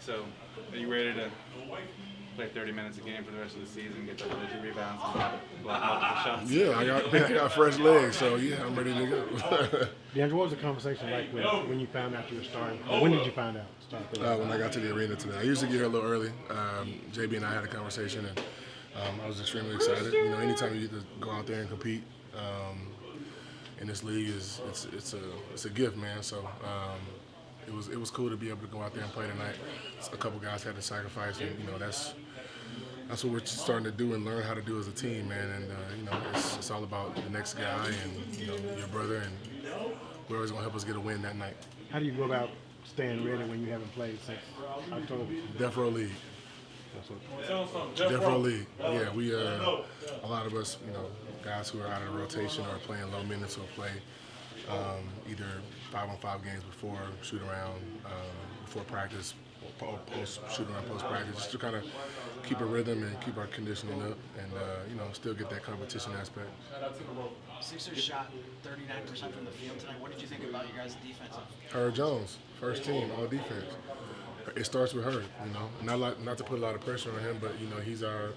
So, are you ready to play 30 minutes a game for the rest of the season, get double-digit rebounds, and block multiple shots? Yeah, I got fresh legs, so yeah, I'm ready to go. DeAndre, what was the conversation like when you found out you were starting? Or when did you find out? When I got to the arena today, I usually get here a little early. JB and I had a conversation, and I was extremely excited. You know, anytime you get to go out there and compete in this league, it's a gift, man. So it was cool to be able to go out there and play tonight. A couple guys had to sacrifice, and you know that's what we're starting to do and learn how to do as a team, man. And you know, it's all about the next guy and you know your brother and whoever's gonna help us get a win that night. How do you go about staying ready when you haven't played since October? Death Row League. Death Row League. Yeah, we a lot of us, you know, guys who are out of the rotation or playing low minutes or play either 5-on-5 games before shoot around, before practice, post shoot around, post practice, just to kind of keep a rhythm and keep our conditioning up, and you know, still get that competition aspect. Sixers shot 39% from the field tonight. What did you think about your guys' defense? Her Jones, first team, all defense. It starts with her, you know. Not to put a lot of pressure on him, but you know he's our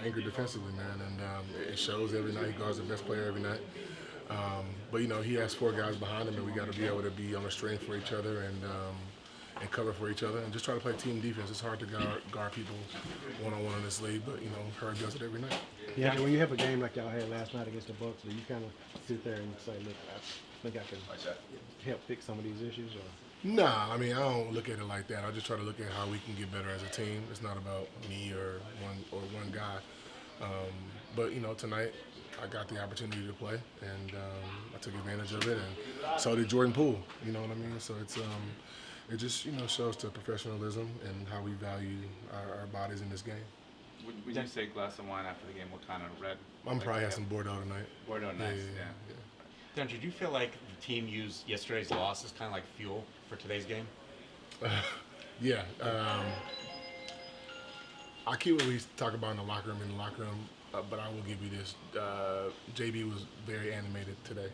anchor defensively, man, and it shows every night. He guards the best player every night. But you know he has 4 guys behind him, and we got to be able to be on the string for each other and cover for each other, and just try to play team defense. It's hard to guard people one-on-one in this league, but you know Herb does it every night. Yeah, when you have a game like y'all had last night against the Bucks, do you kind of sit there and say, "Look, I think I can help fix some of these issues"? Or Nah, I mean I don't look at it like that. I just try to look at how we can get better as a team. It's not about me or one guy. But you know tonight I got the opportunity to play, and I took advantage of it, and so did Jordan Poole. You know what I mean? So it just you know shows the professionalism and how we value our bodies in this game. Would you say glass of wine after the game? What kind of red? I'm probably have some Bordeaux tonight. Bordeaux, nice, yeah. DeAndre, do you feel like the team used yesterday's loss as kind of like fuel for today's game? Yeah. I keep what we talk about in the locker room but I will give you this. JB was very animated today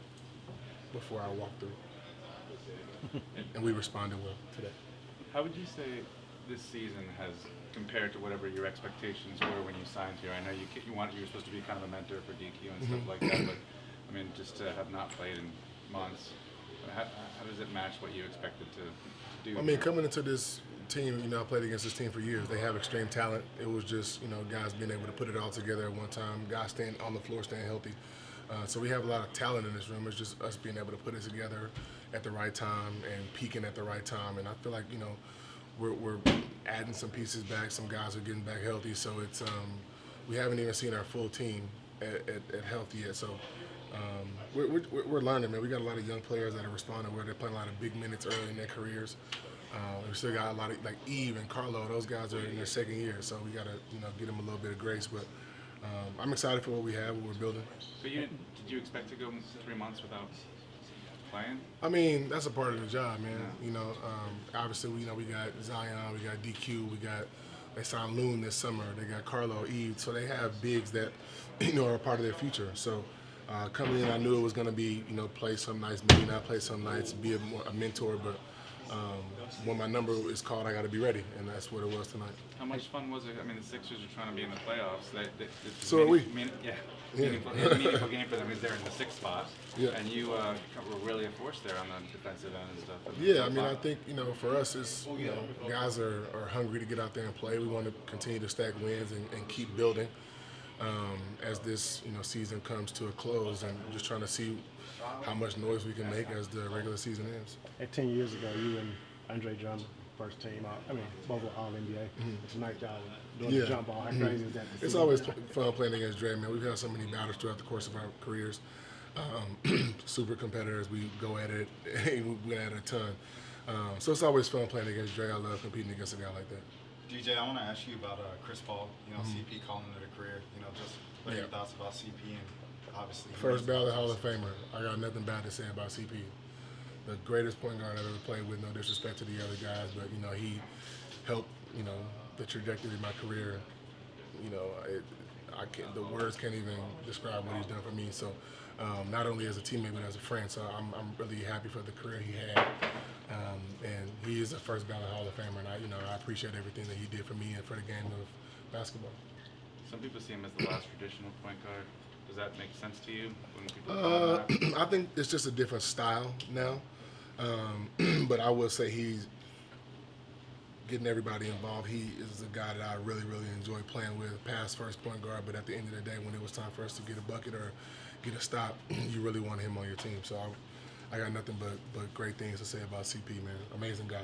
before I walked through. And we responded well today. How would you say this season has compared to whatever your expectations were when you signed here? I know you were supposed to be kind of a mentor for DQ and stuff like that, but I mean, just to have not played in months, how does it match what you expected to do? I mean, coming into this team, you know, I played against this team for years. They have extreme talent. It was just, you know, guys being able to put it all together at one time, guys staying on the floor, staying healthy. So we have a lot of talent in this room. It's just us being able to put it together at the right time and peaking at the right time. And I feel like, you know, we're adding some pieces back. Some guys are getting back healthy. So it's we haven't even seen our full team at health yet. So we're learning, man. We got a lot of young players that are responding where they're playing a lot of big minutes early in their careers. We still got a lot of like Eve and Carlo. Those guys are in their second year, so we got to get them a little bit of grace. But I'm excited for what we have, what we're building. But did you expect to go 3 months without playing? I mean, that's a part of the job, man. Yeah. You know, obviously we got Zion, we got DQ, they signed Loon this summer. They got Carlo, Eve, so they have bigs that are a part of their future. So. Coming in, I knew it was going to be, play some nights, maybe not play some nights, be a mentor, but when my number is called, I got to be ready, and that's what it was tonight. How much fun was it? I mean, the Sixers are trying to be in the playoffs. So are we. Meaningful game for them because they're in the 6th spot, and you were really a force there on the defensive end and stuff. Yeah, I mean, I think, for us, it's, guys are hungry to get out there and play. We want to continue to stack wins and keep building. As this season comes to a close, and just trying to see how much noise we can make as the regular season ends. 10 years ago, you and DeAndre Jordan, first team, both were all NBA. Tonight, y'all doing the jump ball. How crazy is that? It's always fun playing against Dre, man. We've had so many battles throughout the course of our careers. Super competitors. We go at it. We at it a ton. So it's always fun playing against Dre. I love competing against a guy like that. DJ, I want to ask you about Chris Paul. CP calling it a career. Just what are your thoughts about CP and obviously first ballot Hall of Famer. I got nothing bad to say about CP. The greatest point guard I've ever played with. No disrespect to the other guys, but he helped the trajectory of my career. the words can't even describe what he's done for me. So not only as a teammate but as a friend. So I'm really happy for the career he had. And he is a first ballot Hall of Famer, and I appreciate everything that he did for me and for the game of basketball. Some people see him as the last traditional point guard. Does that make sense to you when people call him that? I think it's just a different style now. But I will say he's getting everybody involved. He is a guy that I really, really enjoy playing with, past first point guard, but at the end of the day, when it was time for us to get a bucket or get a stop, you really want him on your team. So I got nothing but great things to say about CP, man. Amazing guy.